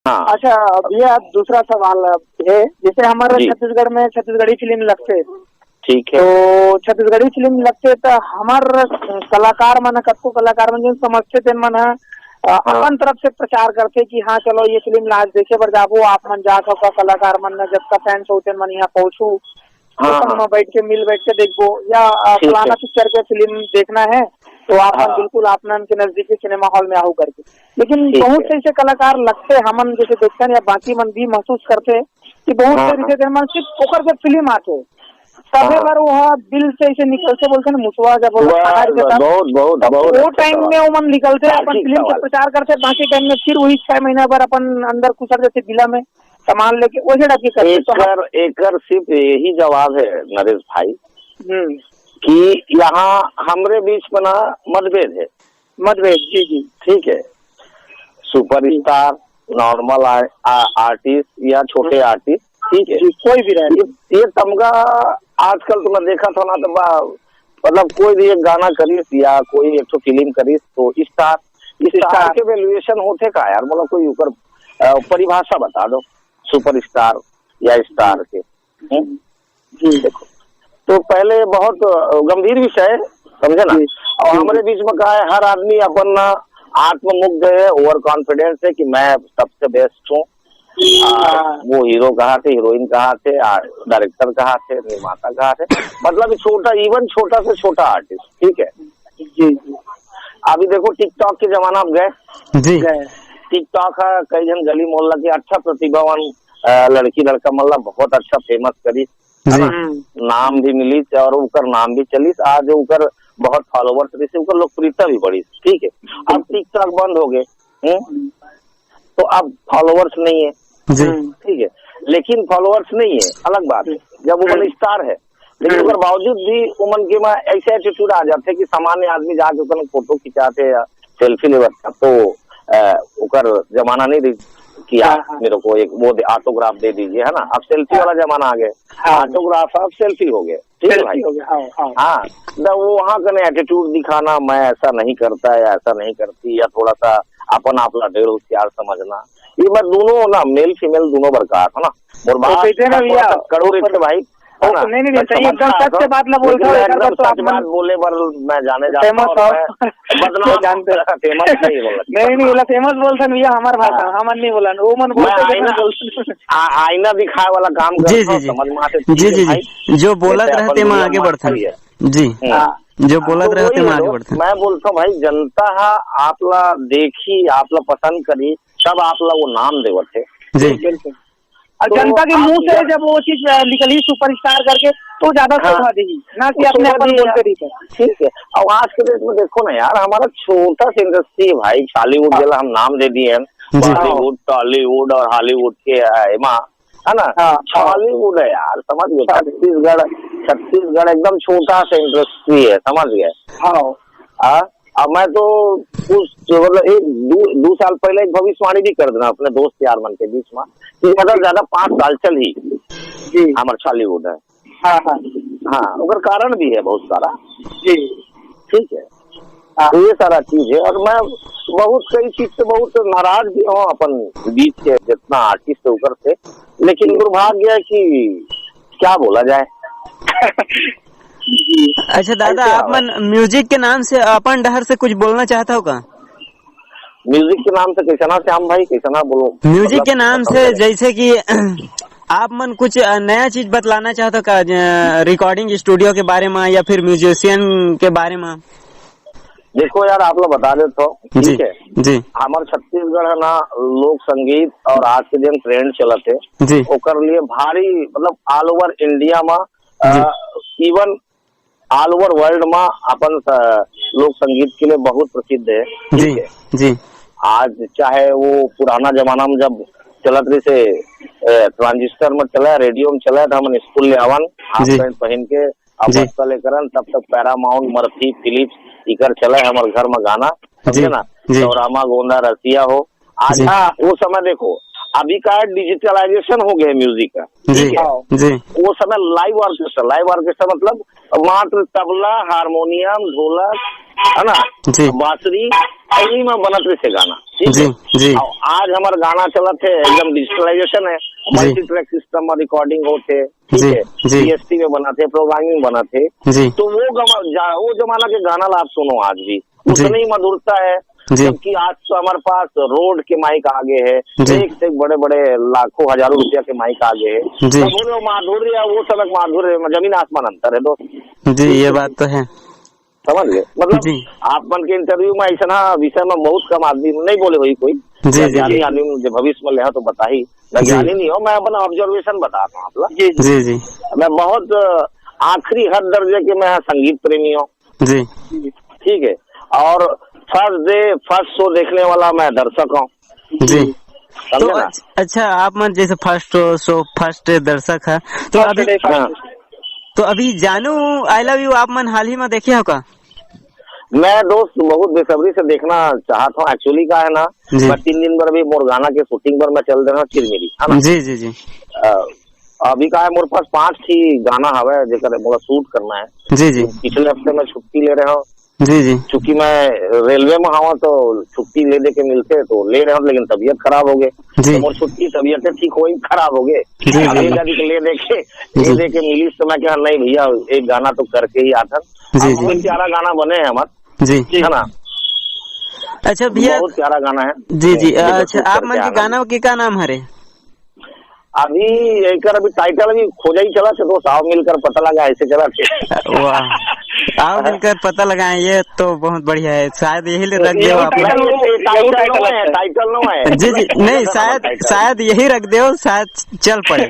हाँ। अच्छा भैया दूसरा सवाल है, जैसे हमारे छत्तीसगढ़ में छत्तीसगढ़ी फिल्म लगते, ठीक है। तो छत्तीसगढ़ी फिल्म लगते तो हमार कलाकार मन कतको कलाकार मन जो समझते थे मन अपन तरफ से प्रचार करते कि हाँ चलो ये फिल्म आज देखे बर जाबो, आप मन जात हो कलाकार मन जब का फैंस होते मन यहाँ पहुंचू, में बैठ के बैठ के देखबो, या फलाना पिक्चर के फिल्म देखना है तो आप बिल्कुल आपन के नजदीकी सिनेमा हॉल में आओ करके। लेकिन बहुत से ऐसे कलाकार लगते हमन जैसे देखते हैं या बाकी मन भी महसूस करते कि बहुत से रिश्ते मन सिर्फ ओकर से फिल्म आते तबे बार वह दिल से ऐसे निकलते, बोलते ना मुसवा जब वो टाइम में वो मन निकलते अपन फिल्म के प्रचार करते, बाकी टाइम में फिर वही 6 महीना बार अपन अंदर कुसर जैसे जिला में सामान लेके वैसे डाके करते। एकर सिर्फ यही जवाब है नरेश भाई कि यहाँ हमरे बीच में ना मतभेद है। मतभेद जी जी ठीक है। सुपरस्टार, नॉर्मल आर्टिस्ट या छोटे आर्टिस्ट, ठीक है, कोई भी रहे, ये तमगा आजकल तो मैं देखा था ना, तो मतलब कोई भी एक गाना करीस या कोई एक तो फिल्म करीस तो स्टार के वैल्यूएशन होते का यार, मतलब कोई ऊपर परिभाषा बता दो सुपरस्टार या स्टार के। जी देखो तो पहले बहुत गंभीर विषय समझे ना, और हमारे बीच में कहा है हर आदमी अपन आत्ममुग्ध है, ओवर कॉन्फिडेंस है कि मैं सबसे बेस्ट हूँ। वो हीरो कहाँ थे, हीरोइन कहाँ थे, डायरेक्टर कहाँ थे, निर्माता कहाँ थे, मतलब छोटा, इवन छोटा से छोटा आर्टिस्ट, ठीक है जी। अभी देखो टिकटॉक के जमाना अब गए जी, टिकटॉक है, कई जन गली मोहल्ला की अच्छा प्रतिभावान लड़की लड़का मतलब बहुत अच्छा फेमस करी, नाम भी मिली और उकर नाम भी चली, आज उकर बहुत फॉलोवर्स रही, उकर लोकप्रियता भी बढ़ी, ठीक है। अब टिकटॉक बंद हो गए तो अब फॉलोवर्स नहीं है, ठीक है, लेकिन फॉलोवर्स नहीं है अलग बात है, जब वो स्टार है, लेकिन उसके बावजूद भी उमन के में ऐसे एटीट्यूड आ जाते कि सामान्य आदमी जाके उकर फोटो खिंचाते या सेल्फी ले बता, तो उकर जमाना नहीं किया मेरे को एक वो ऑटोग्राफ दे दीजिए, है ना, अब सेल्फी वाला जमाना आ गया, ऑटोग्राफ अब सेल्फी हो गया, ठीक है भाई। हाँ, वो वहाँ का एटीट्यूड दिखाना, मैं ऐसा नहीं करता या ऐसा नहीं करती, या थोड़ा सा अपन आपला ढेर होशियार समझना, ये मैं दोनों ना मेल फीमेल दोनों बरकार है ना, और बात कड़ोर इतने भाई नहीं सही एकदम सच से बात बोल रहा एकदम सच बात बोले पर मैं जाने जाता हूँ जानते फेमस नहीं बोला, नहीं फेमस बोलते भैया हमारे भाषा हमन नहीं बोला, वो मन बोलते आईना दिखाए वाला काम करता, समझ में आते जी जी जी, जो बोलत रहते मैं आगे बढ़ता जी, जो बोलत रहते मैं आगे बढ़ता। मैं बोलता हूँ भाई जनता आपला देखी, आपला पसंद करी, तब आपला वो नाम देवत है जी, और जनता के मुंह से जब वो चीज निकली सुपरस्टार करके तो ज्यादा शोभा देगी ना कि अपने अपन बोलते रही, ठीक है। और आज के डेट में देखो ना यार, हमारा छोटा सा इंडस्ट्री है भाई, बॉलीवुड जला हम नाम दे दिए, बॉलीवुड टॉलीवुड और हॉलीवुड के है ना, हॉलीवुड है यार, समझ गए, छत्तीसगढ़ एकदम छोटा सा इंडस्ट्री है, समझ गए। अब मैं तो कुछ मतलब एक दो साल पहले एक भविष्यवाणी भी कर देना अपने दोस्त यार मन के बीच में कि ज्यादा 5 साल चल ही हमारे छॉलीवुड है। हाँ, उनका कारण भी है बहुत सारा जी, ठीक है, तो ये सारा चीज है। और मैं बहुत कई चीज से बहुत नाराज भी हूँ अपन बीच के जितना आर्टिस्ट ऊपर से, लेकिन दुर्भाग्य है कि क्या बोला जाए। अच्छा दादा, आप मन म्यूजिक के नाम से अपन डहर से कुछ बोलना चाहता हो का? म्यूजिक के नाम से कैसा ना श्याम भाई, कैसा ना बोलो, म्यूजिक के नाम से जैसे कि आप मन कुछ नया चीज बतलाना चाहते हो का, रिकॉर्डिंग स्टूडियो के बारे में या फिर म्यूजिशियन के बारे में? देखो यार, आप लोग बता देते हो, ठीक है जी, हमारे छत्तीसगढ़ है ना लोक संगीत और आज के दिन ट्रेंड चलत है जी, ओकर लिए भारी मतलब ऑल ओवर इंडिया में, इवन ऑल ओवर वर्ल्ड में अपन लोक संगीत के लिए बहुत प्रसिद्ध है, ठीक है जी। आज चाहे वो पुराना जमाना में जब चलत रही से ट्रांजिस्टर में चला, रेडियो में चला, तो हम स्कूल ले आवन हाफ पैंट पहन के अब लेकर, तब तक पैरामाउंट, मर्फी, फिलिप्स इकर चला है हमारे घर में गाना, समझे ना, चौरामा, गोंदा, रसिया हो। आज वो समय देखो, अभी का डिजिटलाइजेशन हो गया म्यूजिक का, ठीक है, वो समय लाइव ऑर्केस्ट्रा मतलब मात्र तबला, हारमोनियम, ढोलक है ना जी बांसुरी ऐसी में बनत रहे से गाना ठीक जी है। जी और आज हमारे गाना चलत है एकदम डिजिटलाइजेशन है, मल्टी ट्रैक सिस्टम में रिकॉर्डिंग होते ठीक जी है, जी DSP में बनाते प्रोग्रामिंग बनाते, जी तो वो जमाना के गाना ला आप सुनो आज भी जी उतनी मधुरता है। जी जबकि आज तो हमारे पास रोड के माइक आगे है, जी एक से एक बड़े बड़े लाखों हजारों रुपया के माइक आगे है, जी तो वो माधुर्य वो सब एक माधुर्य में जमीन आसमान अंतर है दोस्त। जी ये बात तो है। समझ गए मतलब जी आप मन के इंटरव्यू में ऐसा विषय में बहुत कम आदमी नहीं बोले हुई कोई जी जी ज्ञानी आदमी मुझे भविष्य में ले तो बता ही, मैं जी ज्ञानी नहीं हूँ, मैं अपना ऑब्जर्वेशन बताता हूँ आपला। जी जी मैं बहुत आखिरी हद दर्जे के मैं संगीत प्रेमी हूँ जी ठीक है, और फर्स्ट शो देखने वाला मैं दर्शक हूँ जी। तो समझे ना। अच्छा आप मन जैसे फर्स्ट शो फर्स्ट दर्शक है तो अभी हाँ। तो अभी जानू आई लव यू आप मन हाल ही में देखे हो का? मैं दोस्त बहुत बेसब्री से देखना चाहता हूँ, एक्चुअली का है ना जी। मैं 3 दिन पर भी मुरगाना के शूटिंग पर मैं चल देना चिरमिरी है ना। जी जी जी अभी का है मेरे पास 5 ही गाना हवा है जेकर मोला शूट करना है। जी जी पिछले हफ्ते मैं छुट्टी ले रहा हूँ जी जी चूंकि मैं रेलवे में हवा तो छुट्टी ले दे के मिलते तो ले रहा हूँ, लेकिन तबीयत खराब हो गई जी तो मोर छुट्टी तबीयत ठीक हो गई खराब हो गए। जी अब जी ले दे के मिली तो मैं कहा नहीं भैया एक गाना तो करके ही आता। जी अब बहुत प्यारा गाना बने हैं हमारे जी है ना, अच्छा भैया बहुत प्यारा गाना है। जी जी अच्छा आप मन के गाना के क्या नाम हरे? अभी एक अभी टाइटल अभी खोजा ही चला तो साहब मिलकर पता लगा ऐसे चला थे। वाह आओ मिलकर पता लगाएं, ये तो बहुत बढ़िया है, शायद यही रख दो आप। टाइटल नो है जी जी नहीं शायद यही रख दो, शायद चल पड़े।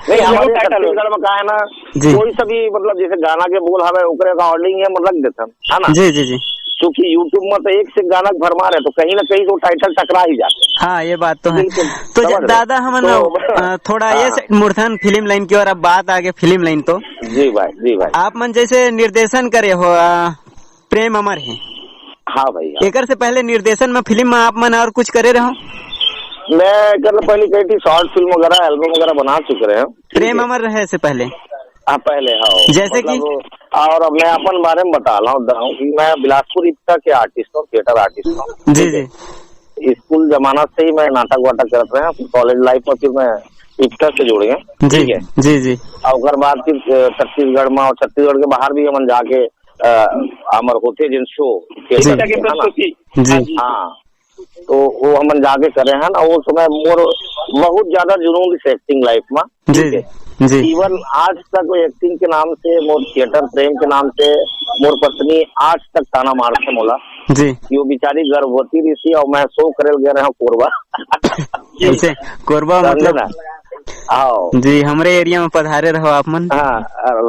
नहीं हमारे छत्तीसगढ़ में कहा है ना जी कोई सभी मतलब जैसे गाना के बोल हमें ओकरे अकॉर्डिंग है मतलब देते है ना। जी जी जी क्योंकि यूट्यूब में तो एक से गाना भरमार है तो कहीं ना कहीं तो टाइटल टकरा ही जाते हैं। हाँ ये बात तो है। तो समझ रहे? दादा हम थोड़ा ये मुड़थन फिल्म लाइन की और अब बात आगे फिल्म लाइन तो जी भाई आप मन जैसे निर्देशन करे हो प्रेम अमर है। हाँ भाई हाँ। एकर से पहले निर्देशन में फिल्म में आप मन और कुछ करे रहो? मैं कर पहले कही थी शॉर्ट फिल्म वगैरह एल्बम वगैरह बना चुके हैं। प्रेम अमर रहे से पहले हाँ पहले हाँ जैसे कि और मैं अपन बारे में बता रहा हूँ कि मैं बिलासपुर इफ्ता के आर्टिस्ट हूँ, थिएटर आर्टिस्ट हूँ। जी जी स्कूल जमाना से ही मैं नाटक वाटक करते हैं, फिर कॉलेज लाइफ में फिर मैं इफ्ता से जुड़ गए ठीक है जी जी और बाद फिर छत्तीसगढ़ में और छत्तीसगढ़ के बाहर भी हम जाके हमारे होते जिन शो जी हाँ तो वो हम जाके करे हैं ना। वो समय मोर बहुत ज्यादा जुनून से एक्टिंग लाइफ में जी जी इवन आज तक एक्टिंग के नाम से मोर थिएटर प्रेम के नाम से मोर पत्नी आज तक ताना मार से मोला जी वो बेचारी गर्भवती रही थी और मैं शो करे गए रहा कोरबा ऐसे कोरबा मतलब आओ जी हमारे एरिया में पधारे रहो आप मन। हाँ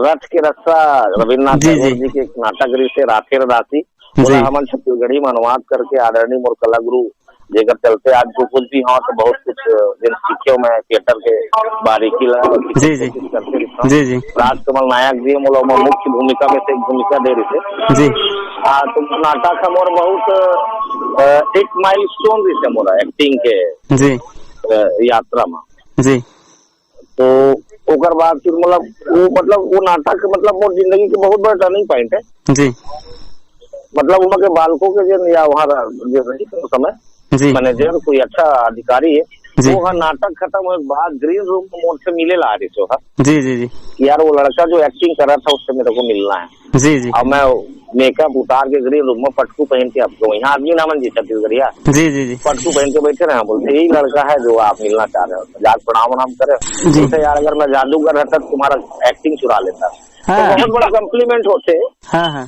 रथ के रस्सा रविन्द्रनाथ टैगोर जी के नाटक से राठेर दासी हमन छत्तीसगढ़ी में अनुवाद करके आदरणीय मोर कला गुरु जेकर चलते आज जो कुछ भी हाँ तो बहुत कुछ जिन सीखे मैं थिएटर के बारीकी जी जी करते जी जी राजकमल नायक जी मोला मुख्य भूमिका में से एक भूमिका दे रहे थे जी हाँ तो नाटक है मोर बहुत एक माइलस्टोन रही थे मोरा एक्टिंग के जी यात्रा में जी तो ओकर बाद फिर मतलब वो नाटक मतलब मोर जिंदगी के बहुत बड़ा टर्निंग पॉइंट है जी मतलब वहाँ के बालकों के जो या वहाँ जो रही तो समय जी मैनेजर कोई अच्छा अधिकारी है वो नाटक खत्म हुए बाद ग्रीन रूम में मोड़ से मिले ला रही थी जी जी जी यार वो लड़का जो एक्टिंग कर रहा था उससे मेरे को मिलना है जी जी अब मैं मेकअप उतार के ग्रीन रूम में पटकू पहन के आपको यहाँ आदमी नामन जी छत्तीसगढ़िया जी जी जी पटकू पहन के बैठे रहे बोलते यही लड़का है जो आप मिलना चाह रहे हो, मजाक प्रणाम वनाम करे बोलते यार अगर मैं जादूगर रहता तो तुम्हारा एक्टिंग चुरा लेता। तो बहुत बड़ा कम्प्लीमेंट होते हाँ हाँ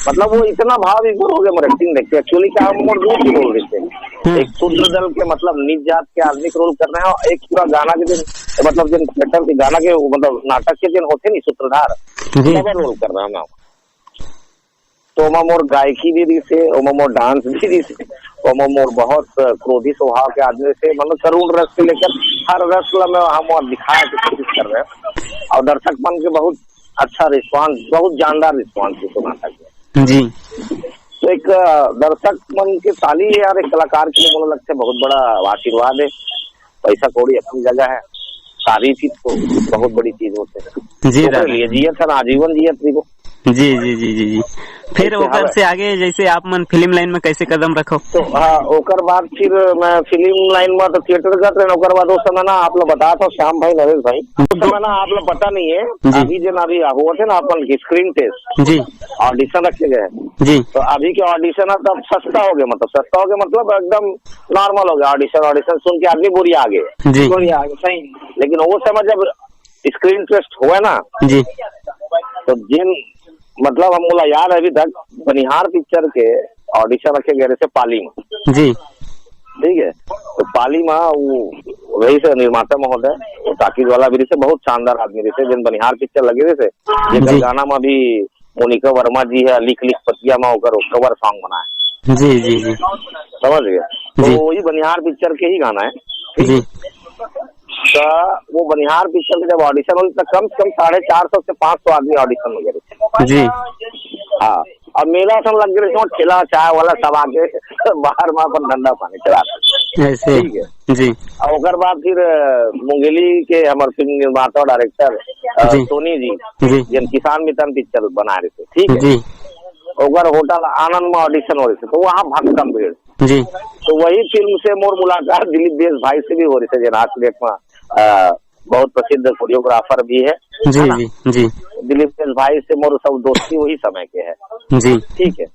मतलब वो इतना भाव विभोर हो गया मेरे एक्टिंग देखते एक्चुअली क्या हम और दूर बोल रहे थे एक शूद्र दल के मतलब नीच जात के आदमी के रोल कर रहे हैं और एक पूरा गाना के दिन मतलब जिन थिएटर के गाना के मतलब नाटक के दिन होते नहीं सूत्रधार रोल कर रहे हैं तो ओमा मोर गायकी भी दी से ओमा मोर डांस भी दी से ओमा मोर बहुत क्रोधी स्वभाव के आदमी से मतलब करुण रस से लेकर हर रस में हम दिखाने की कोशिश कर रहे हैं और दर्शक मन के बहुत अच्छा रिस्पांस बहुत जानदार रिस्पांस है नाटक में जी। तो एक दर्शक मन के ताली यार एक कलाकार के लिए मुझे लगता है बहुत बड़ा आशीर्वाद है। पैसा कौड़ी अपनी जगह है, तारीफ ही तो बहुत बड़ी चीज होती है। जी तो लिए जियत है आजीवन जियत देखो जी जी जी जी जी। फिर ओकर से आगे जैसे आप मन फिल्म लाइन में कैसे कदम रखो? तो हाँ, ओकर बाद फिर मैं फिल्म लाइन में तो थिएटर कर रहे, ओकर बाद उस समय ना आप लोग बता था श्याम भाई, नरेश भाई, उस समय ना आप लोग पता नहीं है, अभी जो अभी हुआ थे ना अपन स्क्रीन टेस्ट जी, ऑडिशन रखे गए जी, तो अभी के ऑडिशन अब सस्ता हो गया, मतलब एकदम नॉर्मल हो गया। ऑडिशन सुन के आदमी बोरिया आ गए जी, सही। लेकिन वो समय जब स्क्रीन टेस्ट हुआ ना जी, तो जिन मतलब हम बोला यार अभी तक बनिहार पिक्चर के ऑडिशन रखे गए थे पाली में जी, ठीक है। तो पाली में वो वही से निर्माता महोदय ताकिज वाला भी से बहुत शानदार आदमी रहे जिन बनिहार पिक्चर लगे थे जिनका गाना में भी मोनिका वर्मा जी है लिख पतिया में होकर कवर सॉन्ग बनाए। जी जी जी, समझ गए? तो वही बनिहार पिक्चर के ही गाना है जी। तो वो बनिहार पिक्चर के जब ऑडिशन हुई तो कम से कम 450 से 500 आदमी ऑडिशन में गए जी। हाँ, अब मेला सब लग गए ठेला चाय वाला सब आके बाहर में अपन धंधा पानी चलाते ऐसे ठीक है जी। और ओकर बाद फिर मुंगेली के हमारे फिल्म निर्माता और डायरेक्टर सोनी जी जी, जिन किसान मितन पिक्चर बना रहे थे ठीक है जी, ओकर होटल आनंद में ऑडिशन हो रहे थे तो वहाँ भक्कम भीड़ जी। तो वही फिल्म से मोर मुलाकात दिलीप देश भाई से भी हो रही थी आज डेट में बहुत प्रसिद्ध कोरियोग्राफर भी है जी जी जी। दिलीप देश भाई से मोर सब दोस्ती वही समय के है जी, ठीक है।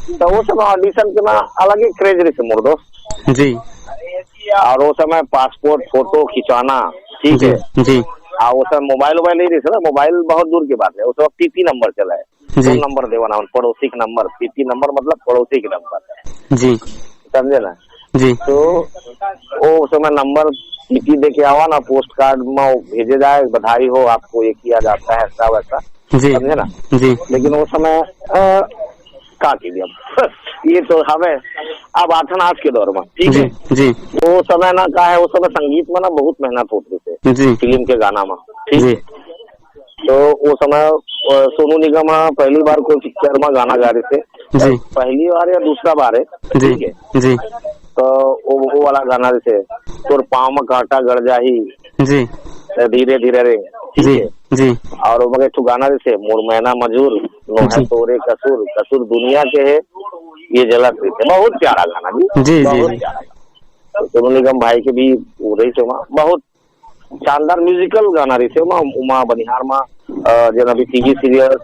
तो वो समय ऑडिशन के ना अलग ही क्रेज रही थे मोर दोस्त जी, और वो समय पासपोर्ट फोटो खिंचवाना ठीक है जी, और वो समय मोबाइल नहीं रही थी ना, मोबाइल बहुत दूर की बात है। उस वक्त पीपी नंबर चला है, फोन नंबर देवाना पड़ोसी का नंबर, पीपी नंबर मतलब पड़ोसी के नंबर जी, समझे ना जी। तो वो समय नंबर पीपी दे के आवा ना, पोस्ट कार्ड में भेजे जाए बधाई हो आपको ये किया जाता है ऐसा वैसा समझे ना जी। लेकिन वो समय का कीजिए ये तो हमें अब आथन आज के दौर में ठीक है जी, वो समय ना का है, उस समय संगीत में ना बहुत मेहनत होती थे जी, फिल्म के गाना में ठीक जी, है। तो वो समय सोनू निगम पहली बार कोई पिक्चर में गाना गा रहे थे जी, पहली बार या दूसरा बार है ठीक है जी, तो वो वाला गाना जैसे तोर पाँव में कांटा गड़ जाही जी, धीरे धीरे रे ठीक जी, है जी, और मगर एक गाना जैसे मोर मैना मजूर नो है तोरे कसूर कसूर दुनिया के है ये जलत रही थे, बहुत प्यारा गाना जी, बहुत जी, प्यारा गाना। सोनू निगम भाई के भी रही थे बहुत शानदार म्यूजिकल गाना रही थे उमा बनिहार में जन अभी टीवी सीरियल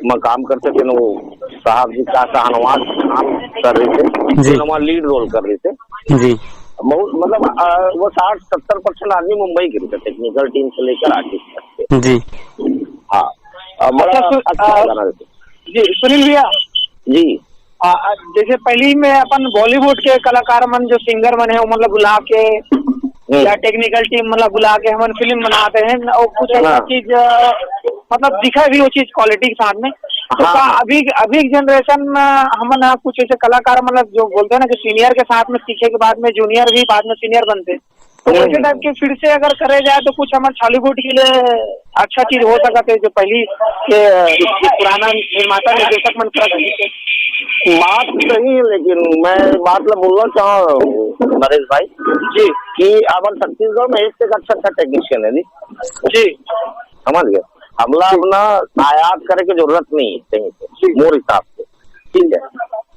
में काम करते थे ना वो साहब जी का शाहनवाज काम कर रहे थे जो लीड रोल कर रहे थे जी। बहुत मतलब वो 60-70% आदमी मुंबई के थे टेक्निकल टीम से लेकर आर्टिस्ट तक के जी। हाँ बड़ा अच्छा गाना जी। सुनील भैया जी जैसे पहली में अपन बॉलीवुड के कलाकार मन जो सिंगर मन है वो मतलब बुला के या टेक्निकल टीम मतलब बुला के हम फिल्म बनाते हैं और कुछ ऐसा चीज मतलब दिखा भी वो चीज क्वालिटी के साथ में। तो अभी जनरेशन हम कुछ ऐसे कलाकार मतलब जो बोलते हैं ना कि सीनियर के साथ में सीखे के बाद में जूनियर भी बाद में सीनियर बनते तो वैसे टाइप के फिर से अगर करे जाए तो कुछ हमारे बॉलीवुड के लिए अच्छा चीज हो सकता है जो पहली के पुराना निर्माता निर्देशक मन कर बात सही है लेकिन मैं बात बोलना चाहूँ नरेश भाई जी कि अपन छत्तीसगढ़ में एक से अच्छा टेक्नीशियन है जी समझ गए। हमला अपना आयात करे की जरूरत नहीं है कहीं से मोर हिसाब से ठीक है।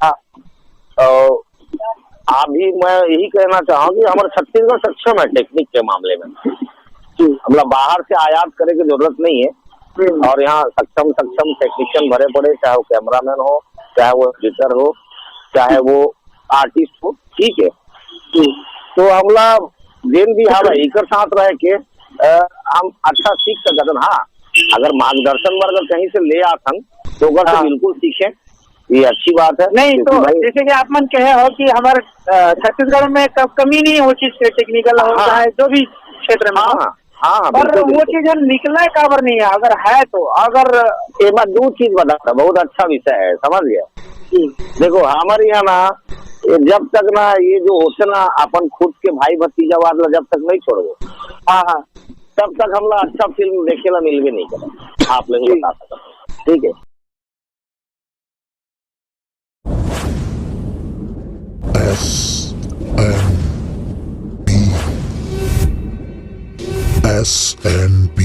हाँ अभी मैं यही कहना चाहूँ कि हमारे छत्तीसगढ़ सक्षम है टेक्निक के मामले में, मतलब बाहर से आयात करे की जरूरत नहीं है और यहाँ सक्षम टेक्नीशियन भरे पड़े, चाहे वो कैमरामैन हो चाहे वो एडिटर हो चाहे वो आर्टिस्ट हो ठीक है। तो हमला जेन भी हम एक साथ रह के हम अच्छा सीख सकते। हाँ अगर मार्गदर्शन वर्ग कहीं से ले आसन तो अगर बिल्कुल सीखें, ये अच्छी बात है। नहीं तो जैसे कि आप मन कहे हो कि हमारे छत्तीसगढ़ में कमी नहीं है वो चीज से टेक्निकल हो चाहे जो भी क्षेत्र में हाँ पर वो चीज निकला काबर नहीं है अगर है तो अगर एक बार दो चीज बताता बहुत अच्छा विषय है समझ गया। देखो हमारे यहाँ ना जब तक ना ये जो होते ना अपन खुद के भाई भतीजा वाला जब तक नहीं छोड़ो हाँ तब तक हम लोग अच्छा फिल्म देखे ला मिल भी नहीं करें आप लोग बता सकते ठीक है। SNB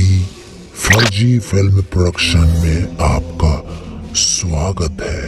फर्जी फिल्म प्रोडक्शन में आपका स्वागत है।